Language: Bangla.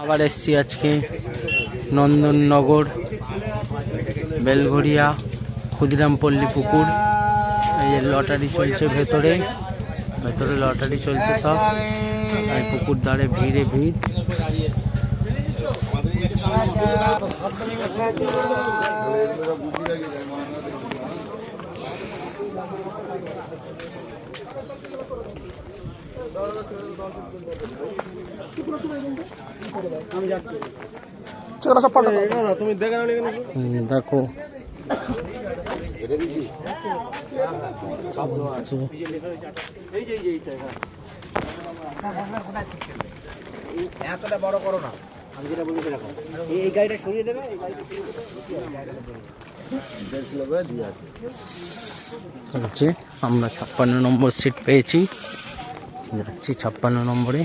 আবার এসছি আজকে নন্দননগর বেলঘরিয়া ক্ষুদিরামপল্লী পুকুর। এই যে লটারি চলছে ভেতরে লটারি চলছে সব। এই পুকুর ধারে ভিড়ে ভিড়। দেখো এতটা বড় করো না, আমি যেটা বলি সেরকম। এই গাড়িটা সরিয়ে দেবে, এই গাড়িটা চলছে। আমরা 56 নম্বর সিট পেয়েছি, যাচ্ছি 56 নম্বরে।